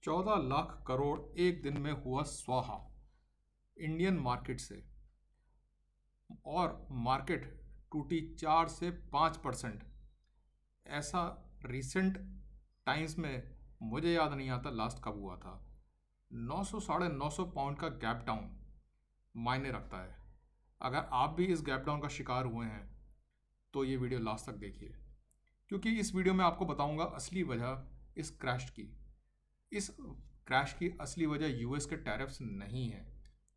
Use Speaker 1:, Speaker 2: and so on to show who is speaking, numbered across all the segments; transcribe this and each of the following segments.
Speaker 1: 14 लाख करोड़ एक दिन में हुआ स्वाहा इंडियन मार्केट से। और मार्केट टूटी 4 से 5%। ऐसा रिसेंट टाइम्स में मुझे याद नहीं आता लास्ट कब हुआ था। 900 साढ़े 900 पाउंड का गैप डाउन मायने रखता है। अगर आप भी इस गैप डाउन का शिकार हुए हैं तो ये वीडियो लास्ट तक देखिए, क्योंकि इस वीडियो में आपको बताऊंगा असली वजह इस क्रैश की। इस क्रैश की असली वजह यूएस के टैरिफ्स नहीं है,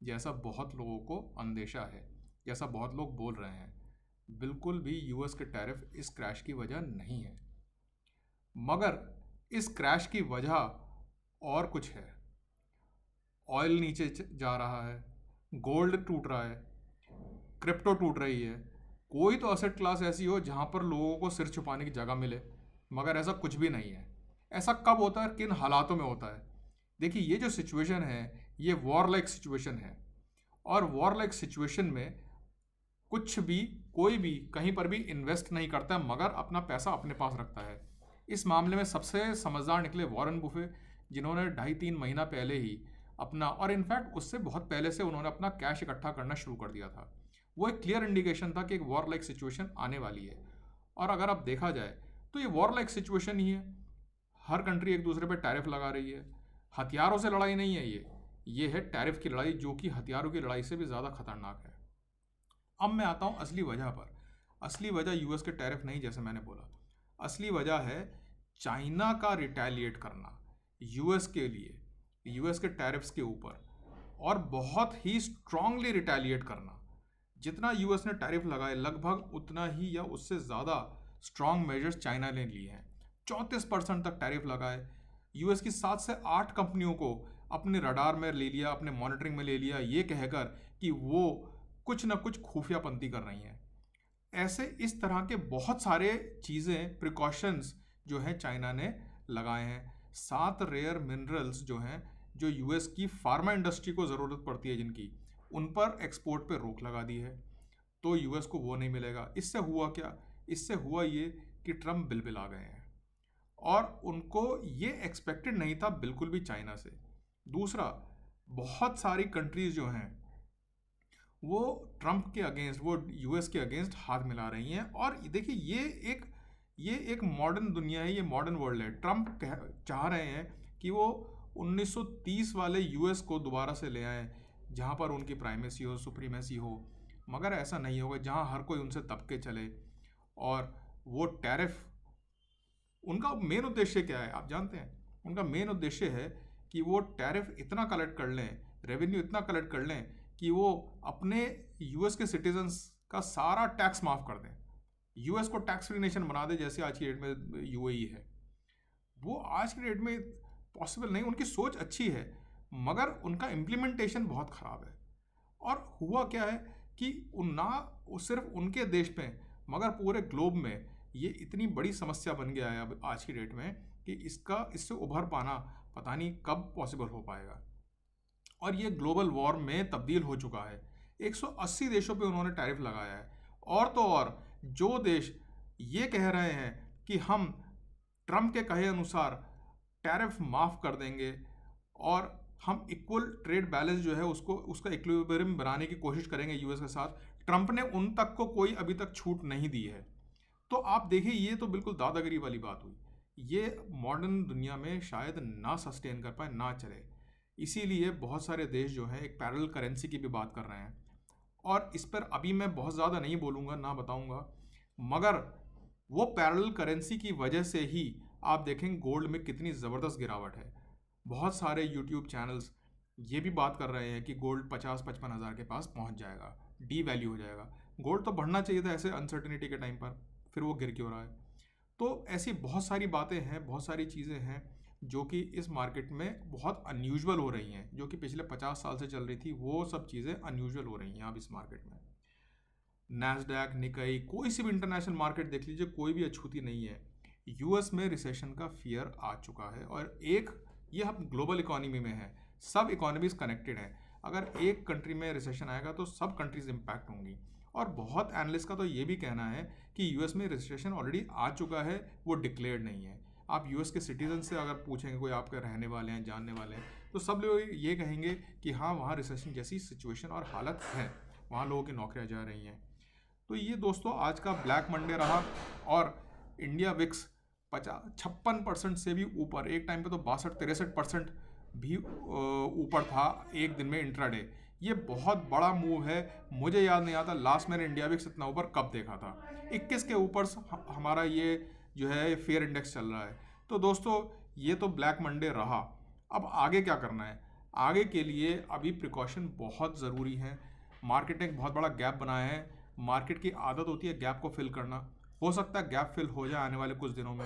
Speaker 1: जैसा बहुत लोगों को अंदेशा है, जैसा बहुत लोग बोल रहे हैं। बिल्कुल भी यूएस के टैरिफ इस क्रैश की वजह नहीं है, मगर इस क्रैश की वजह और कुछ है। ऑयल नीचे जा रहा है, गोल्ड टूट रहा है, क्रिप्टो टूट रही है। कोई तो असेट क्लास ऐसी हो जहां पर लोगों को सिर छुपाने की जगह मिले, मगर ऐसा कुछ भी नहीं है। ऐसा कब होता है, किन हालातों में होता है? देखिए, ये जो सिचुएशन है ये वॉर लाइक सिचुएशन है, और वॉर लाइक सिचुएशन में कुछ भी, कोई भी कहीं पर भी इन्वेस्ट नहीं करता है, मगर अपना पैसा अपने पास रखता है। इस मामले में सबसे समझदार निकले वॉरेन बुफे, जिन्होंने 2.5-3 महीना पहले ही अपना, और इनफैक्ट उससे बहुत पहले से उन्होंने अपना कैश इकट्ठा करना शुरू कर दिया था। वो एक क्लियर इंडिकेशन था कि एक वॉर लाइक सिचुएशन आने वाली है। और अगर आप देखा जाए तो ये वॉर लाइक सिचुएशन ही है। हर कंट्री एक दूसरे पर टैरिफ लगा रही है। हथियारों से लड़ाई नहीं है ये है टैरिफ की लड़ाई, जो कि हथियारों की लड़ाई से भी ज़्यादा खतरनाक है। अब मैं आता हूँ असली वजह पर। असली वजह यूएस के टैरिफ नहीं, जैसे मैंने बोला। असली वजह है चाइना का रिटेलिएट करना यूएस के लिए, यूएस के टैरिफ्स के ऊपर, और बहुत ही स्ट्रांगली रिटेलिएट करना। जितना यूएस ने टैरिफ लगाए, लगभग उतना ही या उससे ज़्यादा स्ट्रांग मेजर्स चाइना ने लिए हैं। 34% तक टैरिफ लगाए। यूएस की 7 से 8 कंपनियों को अपने रडार में ले लिया, अपने मॉनिटरिंग में ले लिया, ये कहकर कि वो कुछ ना कुछ खुफियापंती कर रही हैं। ऐसे इस तरह के बहुत सारे चीज़ें, प्रिकॉशंस जो हैं चाइना ने लगाए हैं। 7 रेयर मिनरल्स जो हैं, जो यूएस की फार्मा इंडस्ट्री को ज़रूरत पड़ती है जिनकी, उन पर एक्सपोर्ट पे रोक लगा दी है। तो यूएस को वो नहीं मिलेगा। इससे हुआ क्या? इससे हुआ ये कि ट्रम्प बिल आ गए हैं, और उनको ये एक्सपेक्टेड नहीं था बिल्कुल भी चाइना से। दूसरा, बहुत सारी कंट्रीज जो हैं वो ट्रम्प के अगेंस्ट, वो यूएस के अगेंस्ट हाथ मिला रही हैं। और देखिए, ये एक मॉडर्न दुनिया है, ये मॉडर्न वर्ल्ड है। ट्रम्प चाह रहे हैं कि वो 1930 वाले यूएस को दोबारा से ले आए, जहाँ पर उनकी प्राइमेसी हो, सुप्रीमेसी हो। मगर ऐसा नहीं होगा, जहाँ हर कोई उनसे तब के चले। और वो टैरिफ, उनका मेन उद्देश्य क्या है आप जानते हैं? उनका मेन उद्देश्य है कि वो टैरिफ इतना कलेक्ट कर लें, रेवेन्यू इतना कलेक्ट कर लें कि वो अपने यूएस के सिटीजन्स का सारा टैक्स माफ़ कर दें, यूएस को टैक्स फ्री नेशन बना दे, जैसे आज की डेट में यूएई है। वो आज की डेट में पॉसिबल नहीं। उनकी सोच अच्छी है, मगर उनका इम्प्लीमेंटेशन बहुत ख़राब है। और हुआ क्या है कि सिर्फ उनके देश में, मगर पूरे ग्लोब में ये इतनी बड़ी समस्या बन गया है अब आज की डेट में कि इससे उभर पाना पता नहीं कब पॉसिबल हो पाएगा। और ये ग्लोबल वॉर में तब्दील हो चुका है। 180 देशों पे उन्होंने टैरिफ लगाया है। और तो और, जो देश ये कह रहे हैं कि हम ट्रम्प के कहे अनुसार टैरिफ माफ़ कर देंगे और हम इक्वल ट्रेड बैलेंस जो है उसका इक्विलिब्रियम बनाने की कोशिश करेंगे यूएस के साथ, ट्रम्प ने उन तक को कोई अभी तक छूट नहीं दी है। तो आप देखिए, ये तो बिल्कुल दादागिरी वाली बात हुई। ये मॉडर्न दुनिया में शायद ना सस्टेन कर पाए, ना चले। इसीलिए बहुत सारे देश जो हैं एक पैरेलल करेंसी की भी बात कर रहे हैं। और इस पर अभी मैं बहुत ज़्यादा नहीं बोलूँगा, ना बताऊँगा, मगर वो पैरेलल करेंसी की वजह से ही आप देखेंगे गोल्ड में कितनी ज़बरदस्त गिरावट है। बहुत सारे यूट्यूब चैनल्स ये भी बात कर रहे हैं कि गोल्ड 50-55 हज़ार के पास पहुंच जाएगा, डी वैल्यू हो जाएगा। गोल्ड तो बढ़ना चाहिए था ऐसे अनसर्टेनिटी के टाइम पर, फिर वो गिर क्यों रहा है? तो ऐसी बहुत सारी बातें हैं, बहुत सारी चीज़ें हैं जो कि इस मार्केट में बहुत अनयूजुअल हो रही हैं, जो कि पिछले 50 साल से चल रही थी, वो सब चीज़ें अनयूजुअल हो रही हैं अब इस मार्केट में। नैस्डैक, निकाई, कोई सी भी इंटरनेशनल मार्केट देख लीजिए, कोई भी अछूती नहीं है। यूएस में रिसेशन का फियर आ चुका है, और ये हम ग्लोबल इकोनॉमी में है, सब इकोनॉमीज कनेक्टेड हैं। अगर एक कंट्री में रिसेशन आएगा तो सब कंट्रीज इम्पैक्ट होंगी। और बहुत एनालिस्ट का तो ये भी कहना है कि यूएस में रिसेशन ऑलरेडी आ चुका है, वो डिक्लेयर्ड नहीं है। आप यूएस के सिटीजन से अगर पूछेंगे, कोई आपके रहने वाले हैं, जानने वाले हैं, तो सब लोग ये कहेंगे कि हाँ वहाँ रिसेशन जैसी सिचुएशन और हालत है, वहाँ लोगों की नौकरियाँ जा रही हैं। तो ये दोस्तों आज का ब्लैक मंडे रहा और इंडिया विक्स 56% से भी ऊपर, एक टाइम पे तो 62-63% भी ऊपर था एक दिन में इंट्राडे। ये बहुत बड़ा मूव है। मुझे याद नहीं आता लास्ट मैंने इंडिया विक्स इतना ऊपर कब देखा था। 21 के ऊपर हमारा ये जो है फेयर इंडेक्स चल रहा है। तो दोस्तों ये तो ब्लैक मंडे रहा। अब आगे क्या करना है? आगे के लिए अभी प्रिकॉशन बहुत ज़रूरी है। मार्केट ने एक बहुत बड़ा गैप बनाया है। मार्केट की आदत होती है गैप को फिल करना। हो सकता है गैप फिल हो जाए आने वाले कुछ दिनों में,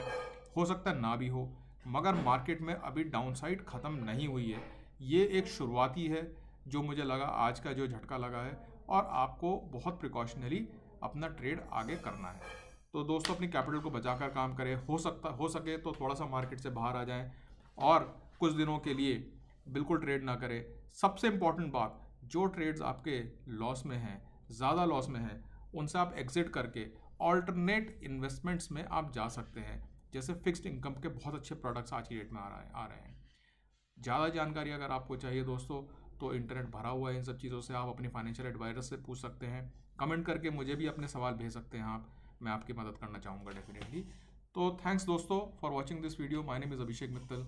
Speaker 1: हो सकता है ना भी हो, मगर मार्केट में अभी डाउनसाइड ख़त्म नहीं हुई है। ये एक शुरुआती है जो मुझे लगा आज का जो झटका लगा है, और आपको बहुत प्रिकॉशनरी अपना ट्रेड आगे करना है। तो दोस्तों अपनी कैपिटल को बचाकर काम करें। हो सके तो थोड़ा सा मार्केट से बाहर आ जाएं और कुछ दिनों के लिए बिल्कुल ट्रेड ना करें। सबसे इम्पॉर्टेंट बात, जो ट्रेड्स आपके लॉस में हैं, ज़्यादा लॉस में हैं, उनसे आप एग्जिट करके ऑल्टरनेट इन्वेस्टमेंट्स में आप जा सकते हैं। जैसे फिक्स्ड इनकम के बहुत अच्छे प्रोडक्ट्स आज की डेट में आ रहे हैं। ज़्यादा जानकारी अगर आपको चाहिए दोस्तों तो इंटरनेट भरा हुआ है इन सब चीज़ों से। आप अपने फाइनेंशियल एडवाइजर से पूछ सकते हैं। कमेंट करके मुझे भी अपने सवाल भेज सकते हैं आप, मैं आपकी मदद करना चाहूँगा डेफिनेटली। तो थैंक्स दोस्तों for watching this video. My name is Abhishek Mittal.